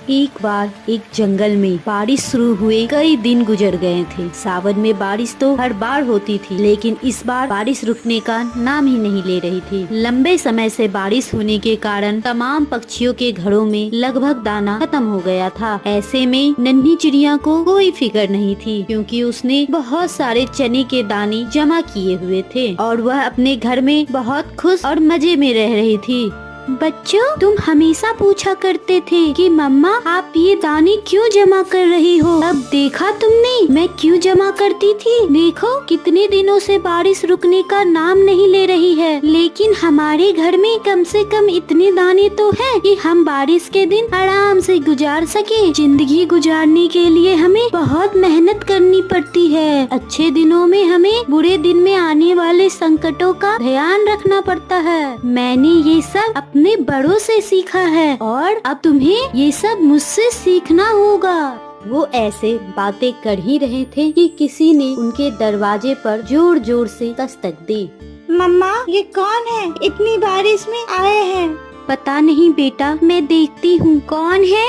एक बार एक जंगल में बारिश शुरू हुए कई दिन गुजर गए थे। सावन में बारिश तो हर बार होती थी, लेकिन इस बार बारिश रुकने का नाम ही नहीं ले रही थी। लंबे समय से बारिश होने के कारण तमाम पक्षियों के घरों में लगभग दाना खत्म हो गया था। ऐसे में नन्ही चिड़िया को कोई फिक्र नहीं थी, क्योंकि उसने बहुत सारे चने के दाने जमा किए हुए थे और वह अपने घर में बहुत खुश और मजे में रह रही थी। बच्चों, तुम हमेशा पूछा करते थे कि मम्मा आप ये दाने क्यों जमा कर रही हो। अब देखा तुमने मैं क्यों जमा करती थी। देखो कितने दिनों से बारिश रुकने का नाम नहीं ले रही है, लेकिन हमारे घर में कम से कम इतने दाने तो हैं कि हम बारिश के दिन आराम से गुजार सके। जिंदगी गुजारने के लिए हमें बहुत मेहनत करनी पड़ती है। अच्छे दिनों में हमें बुरे दिन में आने वाले संकटों का ध्यान रखना पड़ता है। मैंने ये सब अपने बड़ों से सीखा है और अब तुम्हें ये सब मुझसे सीखना होगा। वो ऐसे बातें कर ही रहे थे कि किसी ने उनके दरवाजे पर जोर जोर से दस्तक दी। मम्मा, ये कौन है? इतनी बारिश में आए हैं। पता नहीं बेटा, मैं देखती हूँ। कौन है?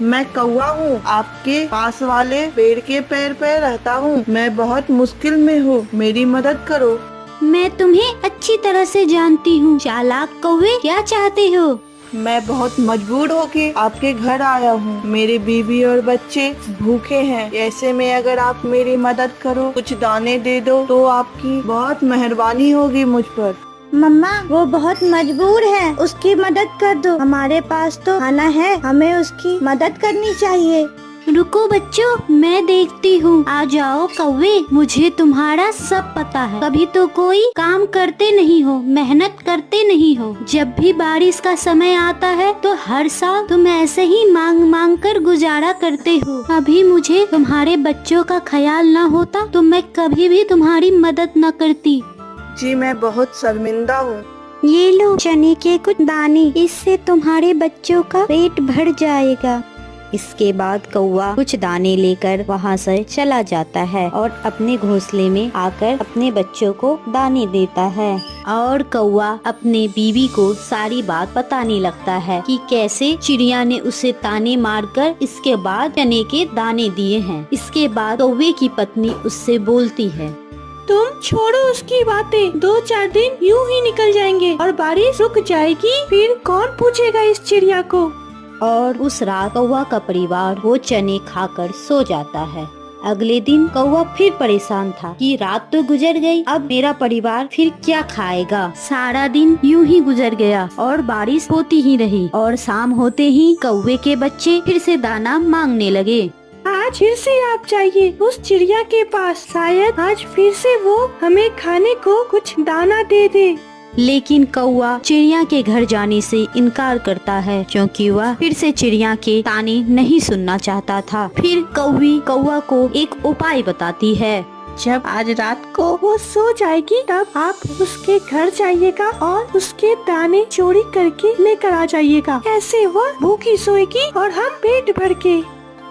मैं कौवा हूँ, आपके पास वाले पेड़ के पैर पे रहता हूँ। मैं बहुत मुश्किल में हूँ, मेरी मदद करो। मैं तुम्हें अच्छी तरह से जानती हूँ। चालाक कौवे, क्या चाहते हो? मैं बहुत मजबूर होके आपके घर आया हूँ। मेरी बीवी और बच्चे भूखे हैं। ऐसे में अगर आप मेरी मदद करो, कुछ दाने दे दो, तो आपकी बहुत मेहरबानी होगी मुझ पर। मम्मा, वो बहुत मजबूर है, उसकी मदद कर दो। हमारे पास तो खाना है, हमें उसकी मदद करनी चाहिए। रुको बच्चों, मैं देखती हूँ। आ जाओ कौवे, मुझे तुम्हारा सब पता है। कभी तो कोई काम करते नहीं हो, मेहनत करते नहीं हो। जब भी बारिश का समय आता है तो हर साल तुम ऐसे ही मांग मांग कर गुजारा करते हो। अभी मुझे तुम्हारे बच्चों का ख्याल न होता तो मैं कभी भी तुम्हारी मदद न करती। जी, मैं बहुत शर्मिंदा हूँ। ये लो चने के कुछ दाने, इससे तुम्हारे बच्चों का पेट भर जाएगा। इसके बाद कौवा कुछ दाने लेकर वहाँ से चला जाता है और अपने घोंसले में आकर अपने बच्चों को दाने देता है। और कौवा अपने बीवी को सारी बात बताने लगता है कि कैसे चिड़िया ने उसे ताने मारकर इसके बाद चने के दाने दिए हैं। इसके बाद कौवे की पत्नी उससे बोलती है, तुम छोड़ो उसकी बातें। 2-4 दिन यूं ही निकल जाएंगे और बारिश रुक जाएगी, फिर कौन पूछेगा इस चिड़िया को। और उस रात कौवा का परिवार वो चने खाकर सो जाता है। अगले दिन कौवा फिर परेशान था कि रात तो गुजर गई, अब मेरा परिवार फिर क्या खाएगा। सारा दिन यूं ही गुजर गया और बारिश होती ही रही और शाम होते ही कौवे के बच्चे फिर से दाना मांगने लगे। आज फिर से आप जाइए उस चिड़िया के पास, शायद आज फिर से वो हमें खाने को कुछ दाना दे दे। लेकिन कौवा चिड़िया के घर जाने से इनकार करता है, क्योंकि वह फिर से चिड़िया के ताने नहीं सुनना चाहता था। फिर कौवी कौवा को एक उपाय बताती है। जब आज रात को वो सो जाएगी, तब आप उसके घर जाइएगा और उसके दाने चोरी करके लेकर आ जाइएगा। ऐसे वो भूखी सोएगी और हम पेट भर के।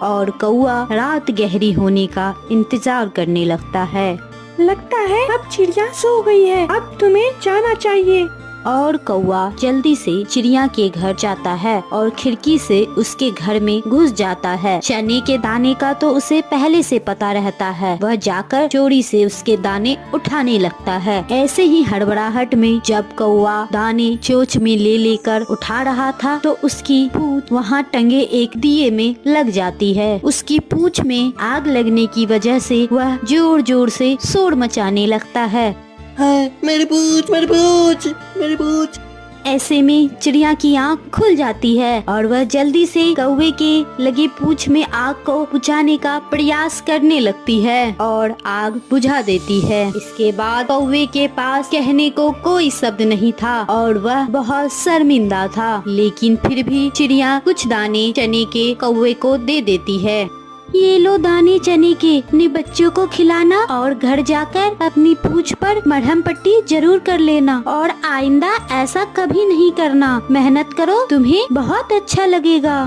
और कौवा रात गहरी होने का इंतजार करने लगता है। लगता है अब चिड़िया सो गई है, अब तुम्हें जाना चाहिए। और कौवा जल्दी से चिड़िया के घर जाता है और खिड़की से उसके घर में घुस जाता है। चने के दाने का तो उसे पहले से पता रहता है। वह जाकर चोरी से उसके दाने उठाने लगता है। ऐसे ही हड़बड़ाहट में जब कौवा दाने चोंच में ले लेकर उठा रहा था तो उसकी पूंछ वहाँ टंगे एक दिए में लग जाती है। उसकी पूंछ में आग लगने की वजह से वह जोर जोर से शोर मचाने लगता है। मेरी पूंछ, मेरी पूंछ, मेरी पूंछ। ऐसे में चिड़िया की आँख खुल जाती है और वह जल्दी से कौवे के लगे पूंछ में आग को बुझाने का प्रयास करने लगती है और आग बुझा देती है। इसके बाद कौवे के पास कहने को कोई शब्द नहीं था और वह बहुत शर्मिंदा था, लेकिन फिर भी चिड़िया कुछ दाने चने के कौवे को दे देती है। ये लो दाने चने के, अपने बच्चों को खिलाना और घर जाकर अपनी पूंछ पर मरहम पट्टी जरूर कर लेना और आइंदा ऐसा कभी नहीं करना। मेहनत करो, तुम्हें बहुत अच्छा लगेगा।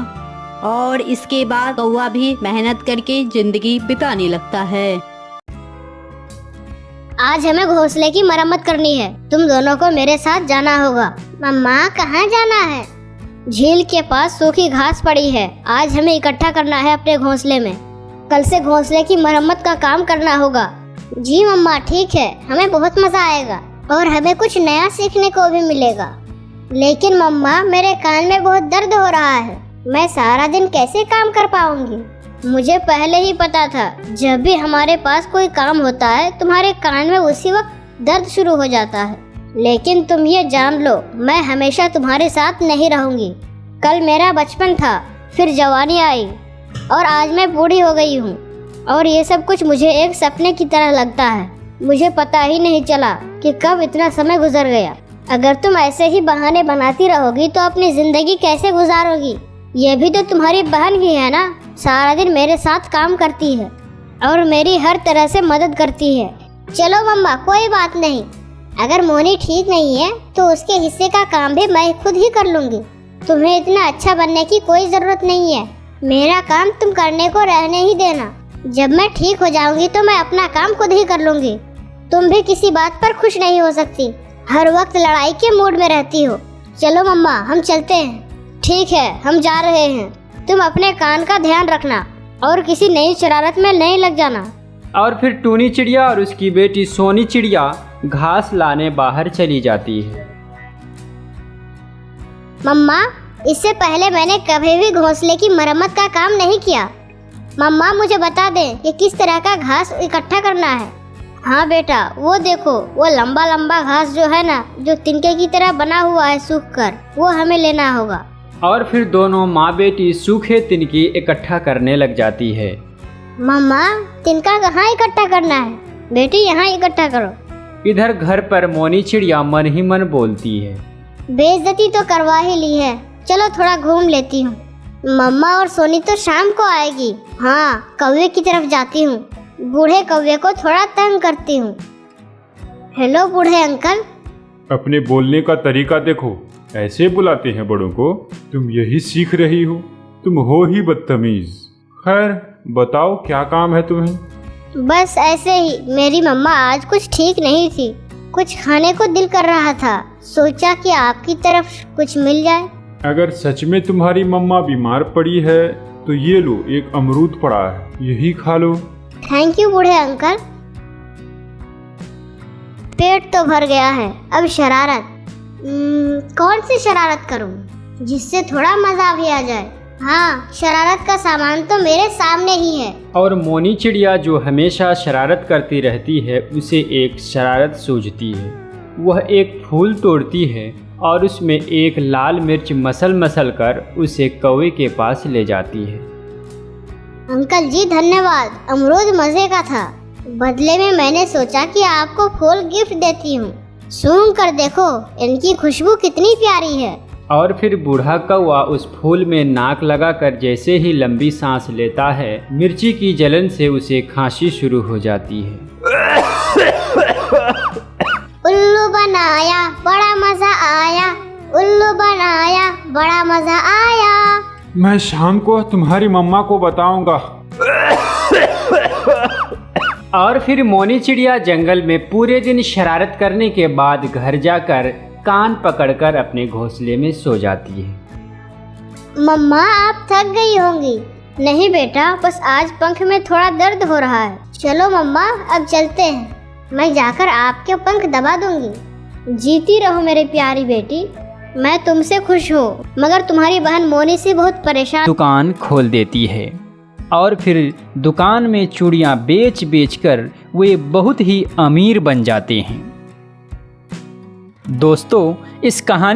और इसके बाद कौवा भी मेहनत करके जिंदगी बिताने लगता है। आज हमें घोंसले की मरम्मत करनी है। तुम दोनों को मेरे साथ जाना होगा। मम्मा, कहाँ जाना है? झील के पास सूखी घास पड़ी है, आज हमें इकट्ठा करना है अपने घोंसले में। कल से घोंसले की मरम्मत का काम करना होगा। जी मम्मा ठीक है, हमें बहुत मजा आएगा और हमें कुछ नया सीखने को भी मिलेगा। लेकिन मम्मा मेरे कान में बहुत दर्द हो रहा है, मैं सारा दिन कैसे काम कर पाऊंगी? मुझे पहले ही पता था, जब भी हमारे पास कोई काम होता है तुम्हारे कान में उसी वक्त दर्द शुरू हो जाता है। लेकिन तुम ये जान लो, मैं हमेशा तुम्हारे साथ नहीं रहूंगी। कल मेरा बचपन था, फिर जवानी आई और आज मैं बूढ़ी हो गई हूँ और ये सब कुछ मुझे एक सपने की तरह लगता है। मुझे पता ही नहीं चला कि कब इतना समय गुजर गया। अगर तुम ऐसे ही बहाने बनाती रहोगी तो अपनी जिंदगी कैसे गुजारोगी? ये भी तो तुम्हारी बहन ही है ना, सारा दिन मेरे साथ काम करती है और मेरी हर तरह से मदद करती है। चलो मम्मा कोई बात नहीं, अगर मोनी ठीक नहीं है तो उसके हिस्से का काम भी मैं खुद ही कर लूँगी। तुम्हें इतना अच्छा बनने की कोई ज़रूरत नहीं है, मेरा काम तुम करने को रहने ही देना। जब मैं ठीक हो जाऊंगी तो मैं अपना काम खुद ही कर लूँगी। तुम भी किसी बात पर खुश नहीं हो सकती, हर वक्त लड़ाई के मूड में रहती हो। चलो मम्मा हम चलते हैं। ठीक है हम जा रहे हैं, तुम अपने कान का ध्यान रखना और किसी नई शरारत में नहीं लग जाना। और फिर टूनी चिड़िया और उसकी बेटी सोनी चिड़िया घास लाने बाहर चली जाती है। मम्मा इससे पहले मैंने कभी भी घोंसले की मरम्मत का काम नहीं किया। मम्मा मुझे बता दें कि किस तरह का घास इकट्ठा करना है। हाँ बेटा, वो देखो, वो लंबा लंबा घास जो है ना, जो तिनके की तरह बना हुआ है सूख कर, वो हमें लेना होगा। और फिर दोनों माँ बेटी सूखे तिनके इकट्ठा करने लग जाती है। मम्मा तिनका कहाँ इकट्ठा करना है? बेटी यहाँ इकट्ठा करो। इधर घर पर मोनी चिड़िया मन ही मन बोलती है, बेइज्जती तो करवा ही ली है, चलो थोड़ा घूम लेती हूँ। मम्मा और सोनी तो शाम को आएगी। हाँ कौवे की तरफ जाती हूँ, बूढ़े कौवे को थोड़ा तंग करती हूँ। हेलो बूढ़े अंकल। अपने बोलने का तरीका देखो, ऐसे बुलाते हैं बड़ों को? तुम यही सीख रही हो, तुम हो ही बदतमीज। खैर बताओ क्या काम है तुम्हें? बस ऐसे ही, मेरी मम्मा आज कुछ ठीक नहीं थी, कुछ खाने को दिल कर रहा था, सोचा कि आपकी तरफ कुछ मिल जाए। अगर सच में तुम्हारी मम्मा बीमार पड़ी है तो ये लो, एक अमरूद पड़ा है, यही खा लो। थैंक यू बूढ़े अंकल। पेट तो भर गया है, अब शरारत। कौन सी शरारत करूं जिससे थोड़ा मजा भी आ जाए? हाँ शरारत का सामान तो मेरे सामने ही है। और मोनी चिड़िया जो हमेशा शरारत करती रहती है, उसे एक शरारत सूझती है। वह एक फूल तोड़ती है और उसमें एक लाल मिर्च मसल मसल कर उसे कौवे के पास ले जाती है। अंकल जी धन्यवाद, अमरूद मजे का था। बदले में मैंने सोचा कि आपको फूल गिफ्ट देती हूँ। सूंघ कर देखो, इनकी खुशबू कितनी प्यारी है। और फिर बूढ़ा कौवा उस फूल में नाक लगाकर जैसे ही लंबी सांस लेता है, मिर्ची की जलन से उसे खांसी शुरू हो जाती है। उल्लू बनाया बड़ा मजा आया, उल्लू बनाया बड़ा मजा आया। मैं शाम को तुम्हारी मम्मा को बताऊंगा। और फिर मोनी चिड़िया जंगल में पूरे दिन शरारत करने के बाद घर जाकर कान पकड़कर अपने घोंसले में सो जाती है। मम्मा आप थक गई होंगी। नहीं बेटा, बस आज पंख में थोड़ा दर्द हो रहा है। चलो मम्मा अब चलते हैं, मैं जाकर आपके पंख दबा दूंगी। जीती रहो मेरी प्यारी बेटी, मैं तुमसे खुश हूँ, मगर तुम्हारी बहन मोनी से बहुत परेशान। दुकान खोल देती है और फिर दुकान में चूड़ियाँ बेच बेच कर वे बहुत ही अमीर बन जाते हैं। दोस्तों इस कहानी